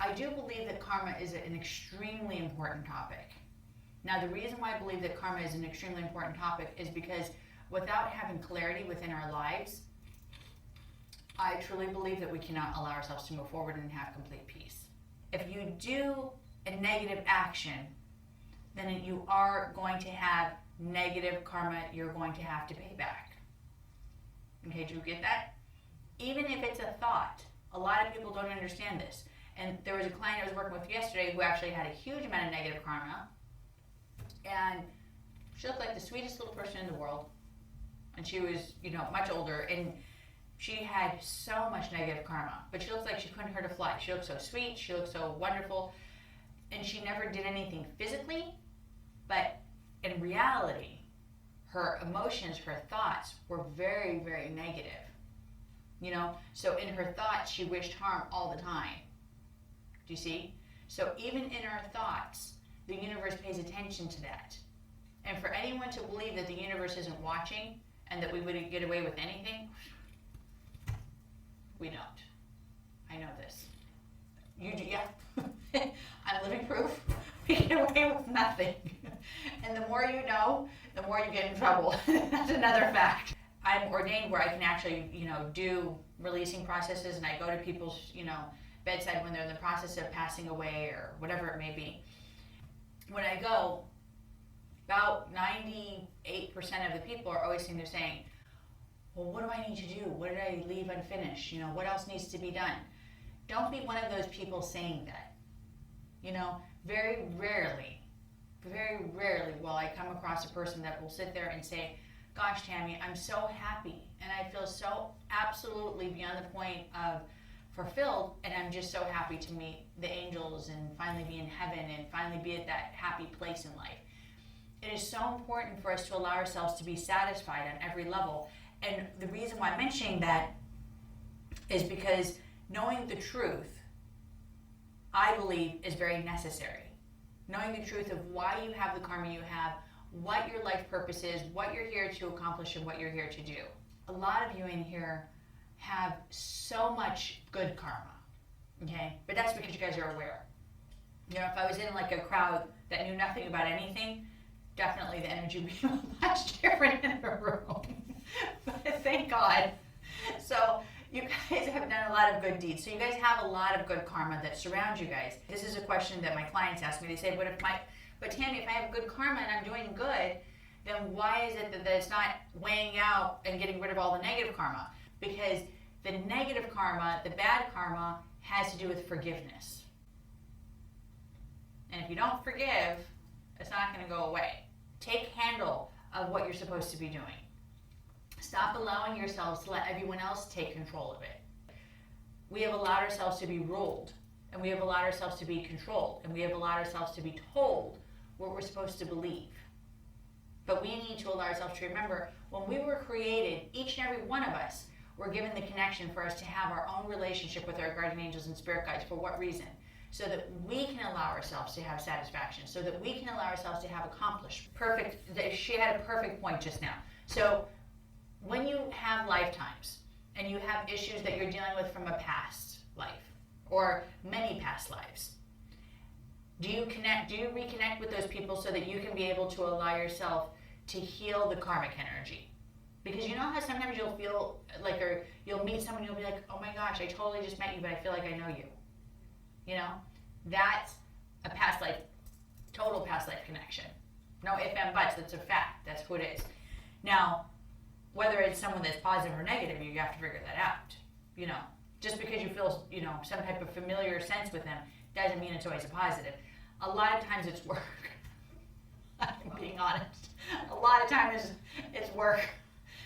I do believe that karma is an extremely important topic. Now, the reason why I believe that karma is an extremely important topic is because without having clarity within our lives, I truly believe that we cannot allow ourselves to move forward and have complete peace. If you do a negative action, then you are going to have negative karma you're going to have to pay back. Okay, do you get that? Even if it's a thought, a lot of people don't understand this. And there was a client I was working with yesterday who actually had a huge amount of negative karma. And she looked like the sweetest little person in the world. And she was, much older. And she had so much negative karma. But she looked like she couldn't hurt a fly. She looked so sweet. She looked so wonderful. And she never did anything physically. But in reality, her emotions, her thoughts were very, very negative. So in her thoughts, she wished harm all the time. Do you see? So even in our thoughts, the universe pays attention to that. And for anyone to believe that the universe isn't watching and that we would get away with anything, we don't. I know this. You do, yeah. I'm living proof. We get away with nothing. And the more you know, the more you get in trouble. That's another fact. I'm ordained where I can actually, do releasing processes, and I go to people's, bedside when they're in the process of passing away or whatever it may be. When I go, about 98% of the people are always saying, well, what do I need to do? What did I leave unfinished? What else needs to be done? Don't be one of those people saying that. Very rarely will I come across a person that will sit there and say, gosh, Tammy, I'm so happy and I feel so absolutely beyond the point of fulfilled, and I'm just so happy to meet the angels and finally be in heaven and finally be at that happy place in life. It is so important for us to allow ourselves to be satisfied on every level. And the reason why I'm mentioning that is because knowing the truth, I believe, is very necessary. Knowing the truth of why you have the karma you have, what your life purpose is, what you're here to accomplish, and what you're here to do. A lot of you in here have so much good karma, okay? But that's because you guys are aware. If I was in like a crowd that knew nothing about anything, definitely the energy would be much different in the room. But thank God. So you guys have done a lot of good deeds. So you guys have a lot of good karma that surrounds you guys. This is a question that my clients ask me. They say, but Tammy, if I have good karma and I'm doing good, then why is it that it's not weighing out and getting rid of all the negative karma? Because the negative karma, the bad karma, has to do with forgiveness. And if you don't forgive, it's not going to go away. Take handle of what you're supposed to be doing. Stop allowing yourselves to let everyone else take control of it. We have allowed ourselves to be ruled, and we have allowed ourselves to be controlled, and we have allowed ourselves to be told what we're supposed to believe. But we need to allow ourselves to remember, when we were created, each and every one of us were given the connection for us to have our own relationship with our guardian angels and spirit guides. For what reason? So that we can allow ourselves to have satisfaction, so that we can allow ourselves to have accomplishment. Perfect. She had a perfect point just now. So when you have lifetimes and you have issues that you're dealing with from a past life or many past lives, do you reconnect with those people so that you can be able to allow yourself to heal the karmic energy? Because you know how sometimes you'll feel like, or you'll meet someone, you'll be like, oh my gosh, I totally just met you, but I feel like I know you. That's a past life, total past life connection. No ifs and buts, that's a fact. That's who it is. Now, whether it's someone that's positive or negative, you have to figure that out. Just because you feel, some type of familiar sense with them doesn't mean it's always a positive. A lot of times it's work. I'm being honest. A lot of times it's work.